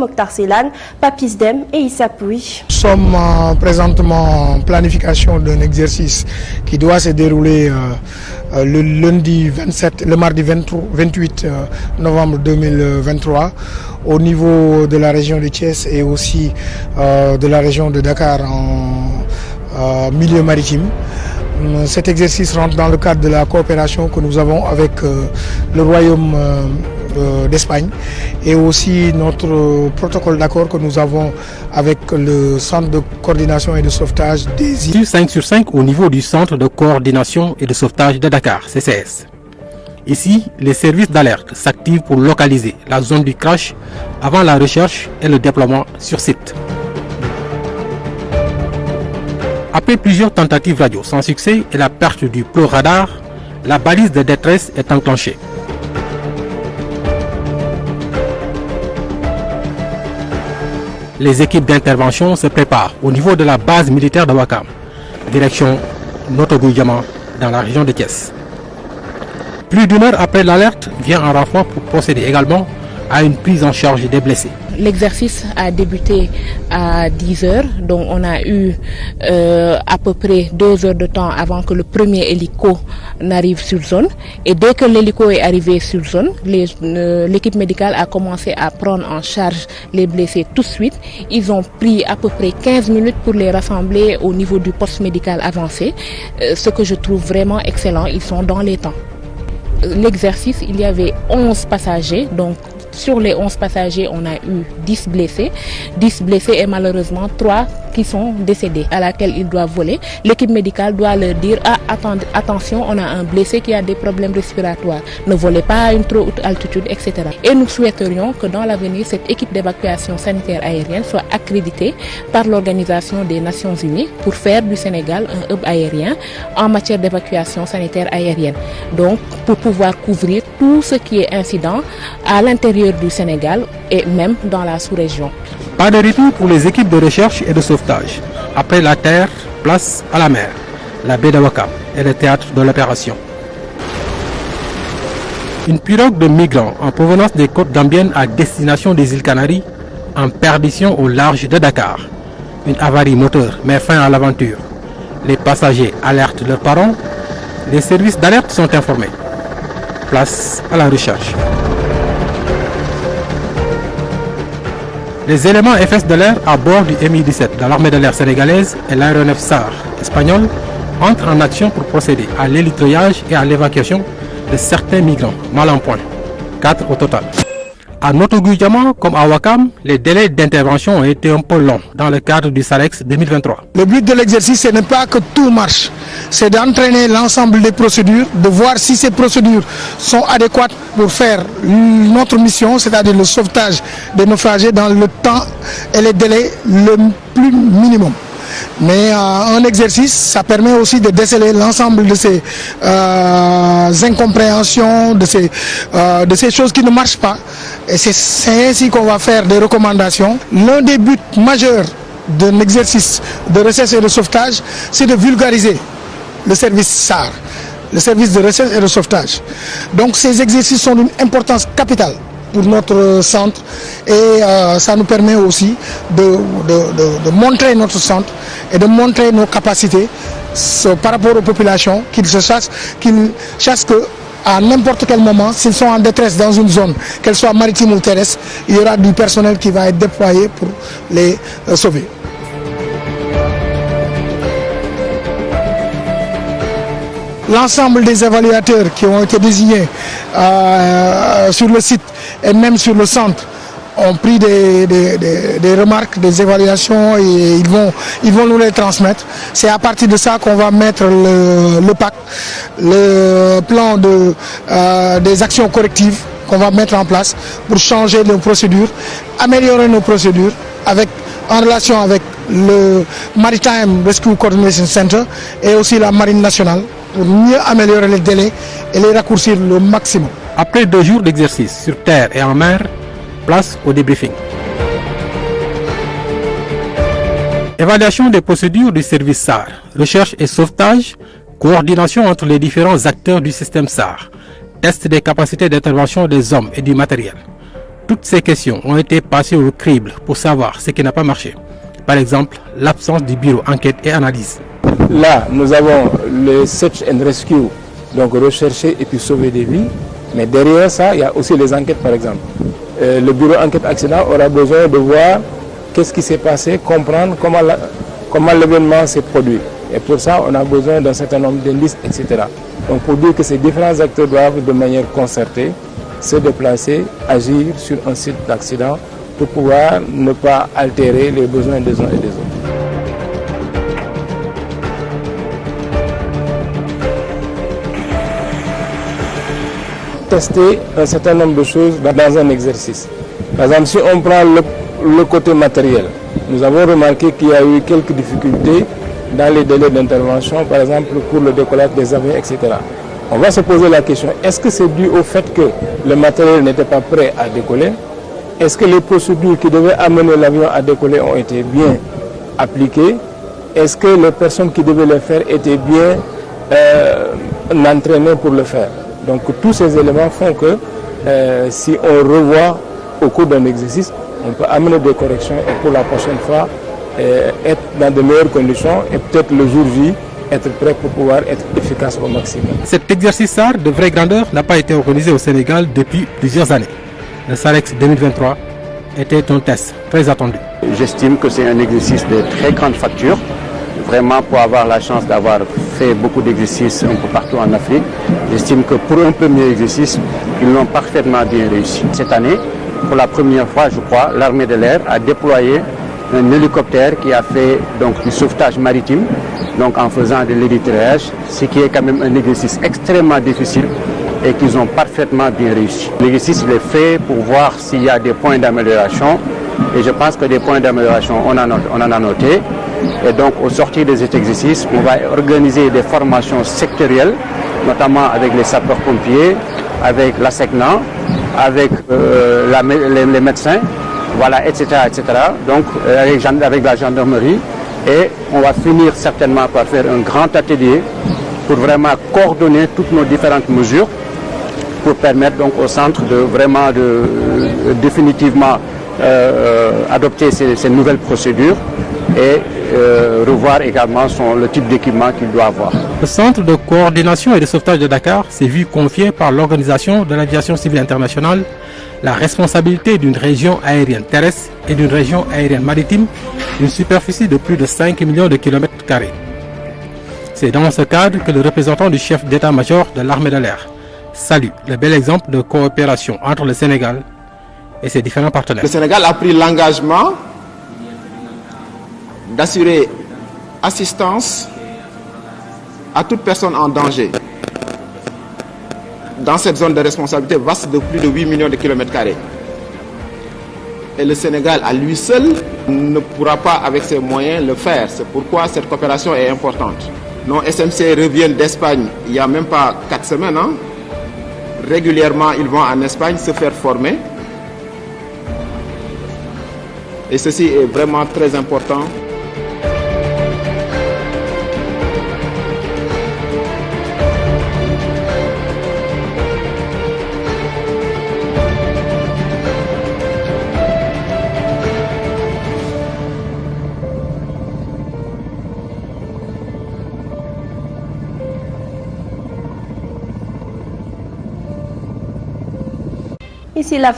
Mokhtar Selan, Papis Dem et Issa Pouy. Nous sommes présentement en planification d'un exercice qui doit se dérouler le mardi 28 novembre 2023 au niveau de la région de Thiès et aussi de la région de Dakar en milieu maritime. Cet exercice rentre dans le cadre de la coopération que nous avons avec le Royaume d'Espagne et aussi notre protocole d'accord que nous avons avec le Centre de coordination et de sauvetage des îles. 5 sur 5 au niveau du Centre de coordination et de sauvetage de Dakar, CCS. Ici, les services d'alerte s'activent pour localiser la zone du crash avant la recherche et le déploiement sur site. Après plusieurs tentatives radio sans succès et la perte du pro radar, la balise de détresse est enclenchée. Les équipes d'intervention se préparent au niveau de la base militaire de Ouakam, direction Notto-Gouye-Diama dans la région de Thiès. Plus d'une heure après l'alerte, vient un renfort pour procéder également à une prise en charge des blessés. L'exercice a débuté à 10 heures, donc on a eu à peu près 2 heures de temps avant que le premier hélico n'arrive sur zone. Et dès que l'hélico est arrivé sur zone, l'équipe médicale a commencé à prendre en charge les blessés tout de suite. Ils ont pris à peu près 15 minutes pour les rassembler au niveau du poste médical avancé, ce que je trouve vraiment excellent, ils sont dans les temps. L'exercice, il y avait 11 passagers, donc sur les 11 passagers, on a eu 10 blessés et malheureusement 3 qui sont décédés, à laquelle ils doivent voler. L'équipe médicale doit leur dire attention, on a un blessé qui a des problèmes respiratoires, ne volez pas à une trop haute altitude, etc. Et nous souhaiterions que dans l'avenir, cette équipe d'évacuation sanitaire aérienne soit accréditée par l'Organisation des Nations Unies pour faire du Sénégal un hub aérien en matière d'évacuation sanitaire aérienne. Donc, pour pouvoir couvrir tout ce qui est incident à l'intérieur du Sénégal et même dans la sous-région. Pas de retour pour les équipes de recherche et de sauvetage. Après la terre, place à la mer. La baie de Ouakam est le théâtre de l'opération. Une pirogue de migrants en provenance des côtes gambiennes à destination des îles Canaries en perdition au large de Dakar. Une avarie moteur met fin à l'aventure. Les passagers alertent leurs parents. Les services d'alerte sont informés. Place à la recherche. Les éléments FS de l'air à bord du Mi-17 de l'armée de l'air sénégalaise et l'aéronef SAR espagnol entrent en action pour procéder à l'hélitreuillage et à l'évacuation de certains migrants mal en point. 4 au total. À Notto-Gouye-Diama comme à Ouakam, les délais d'intervention ont été un peu longs dans le cadre du SAREX 2023. Le but de l'exercice, ce n'est pas que tout marche, c'est d'entraîner l'ensemble des procédures, de voir si ces procédures sont adéquates pour faire notre mission, c'est-à-dire le sauvetage des naufragés dans le temps et les délais le plus minimum. Mais un exercice, ça permet aussi de déceler l'ensemble de ces incompréhensions, de ces choses qui ne marchent pas. Et c'est ainsi qu'on va faire des recommandations. L'un des buts majeurs d'un exercice de recherche et de sauvetage, c'est de vulgariser le service SAR, le service de recherche et de sauvetage. Donc ces exercices sont d'une importance capitale pour notre centre et ça nous permet aussi de montrer notre centre et de montrer nos capacités par rapport aux populations, qu'ils sachent que à n'importe quel moment, s'ils sont en détresse dans une zone, qu'elle soit maritime ou terrestre, il y aura du personnel qui va être déployé pour les sauver. L'ensemble des évaluateurs qui ont été désignés sur le site et même sur le centre ont pris des remarques, des évaluations et ils vont nous les transmettre. C'est à partir de ça qu'on va mettre le PAC, le plan des actions correctives qu'on va mettre en place pour changer nos procédures, améliorer nos procédures en relation avec le Maritime Rescue Coordination Center et aussi la Marine nationale pour mieux améliorer les délais et les raccourcir le maximum. Après 2 jours d'exercice sur terre et en mer, place au débriefing. Évaluation des procédures du service SAR, recherche et sauvetage, coordination entre les différents acteurs du système SAR, test des capacités d'intervention des hommes et du matériel. Toutes ces questions ont été passées au crible pour savoir ce qui n'a pas marché. Par exemple, l'absence du bureau enquête et analyse. Là, nous avons le search and rescue, donc rechercher et puis sauver des vies. Mais derrière ça, il y a aussi les enquêtes, par exemple. Le bureau enquête accident aura besoin de voir qu'est-ce qui s'est passé, comprendre comment l'événement s'est produit. Et pour ça, on a besoin d'un certain nombre d'indices, etc. Donc pour dire que ces différents acteurs doivent de manière concertée se déplacer, agir sur un site d'accident pour pouvoir ne pas altérer les besoins des uns et des autres. Tester un certain nombre de choses dans un exercice. Par exemple, si on prend le côté matériel, nous avons remarqué qu'il y a eu quelques difficultés dans les délais d'intervention, par exemple pour le décollage des avions, etc. On va se poser la question, est-ce que c'est dû au fait que le matériel n'était pas prêt à décoller? Est-ce que les procédures qui devaient amener l'avion à décoller ont été bien appliquées? Est-ce que les personnes qui devaient le faire étaient bien entraînées pour le faire? Donc tous ces éléments font que si on revoit au cours d'un exercice, on peut amener des corrections et pour la prochaine fois être dans de meilleures conditions et peut-être le jour J être prêt pour pouvoir être efficace au maximum. Cet exercice SAR de vraie grandeur n'a pas été organisé au Sénégal depuis plusieurs années. Le SAREX 2023 était un test très attendu. J'estime que c'est un exercice de très grande facture. Vraiment, pour avoir la chance d'avoir fait beaucoup d'exercices un peu partout en Afrique, j'estime que pour un premier exercice, ils l'ont parfaitement bien réussi. Cette année, pour la première fois, je crois, l'armée de l'air a déployé un hélicoptère qui a fait donc du sauvetage maritime, donc en faisant de l'hélitrage, ce qui est quand même un exercice extrêmement difficile et qu'ils ont parfaitement bien réussi. L'exercice est fait pour voir s'il y a des points d'amélioration et je pense que des points d'amélioration, on en a noté. Et donc, au sortir de cet exercice, on va organiser des formations sectorielles, notamment avec les sapeurs-pompiers, avec la SECNA, avec les médecins, voilà, etc., etc. Donc, avec la gendarmerie. Et on va finir certainement par faire un grand atelier pour vraiment coordonner toutes nos différentes mesures pour permettre donc au centre de vraiment définitivement adopter ces nouvelles procédures et revoir également le type d'équipement qu'il doit avoir. Le centre de coordination et de sauvetage de Dakar s'est vu confier par l'Organisation de l'aviation civile internationale la responsabilité d'une région aérienne terrestre et d'une région aérienne maritime d'une superficie de plus de 5 millions de kilomètres carrés. C'est dans ce cadre que le représentant du chef d'état-major de l'armée de l'air salue le bel exemple de coopération entre le Sénégal et ses différents partenaires. Le Sénégal a pris l'engagement d'assurer assistance à toute personne en danger dans cette zone de responsabilité vaste de plus de 8 millions de kilomètres carrés. Et le Sénégal, à lui seul, ne pourra pas, avec ses moyens, le faire. C'est pourquoi cette coopération est importante. Nos SMC reviennent d'Espagne il n'y a même pas 4 semaines. Régulièrement, ils vont en Espagne se faire former. Et ceci est vraiment très important. Ici la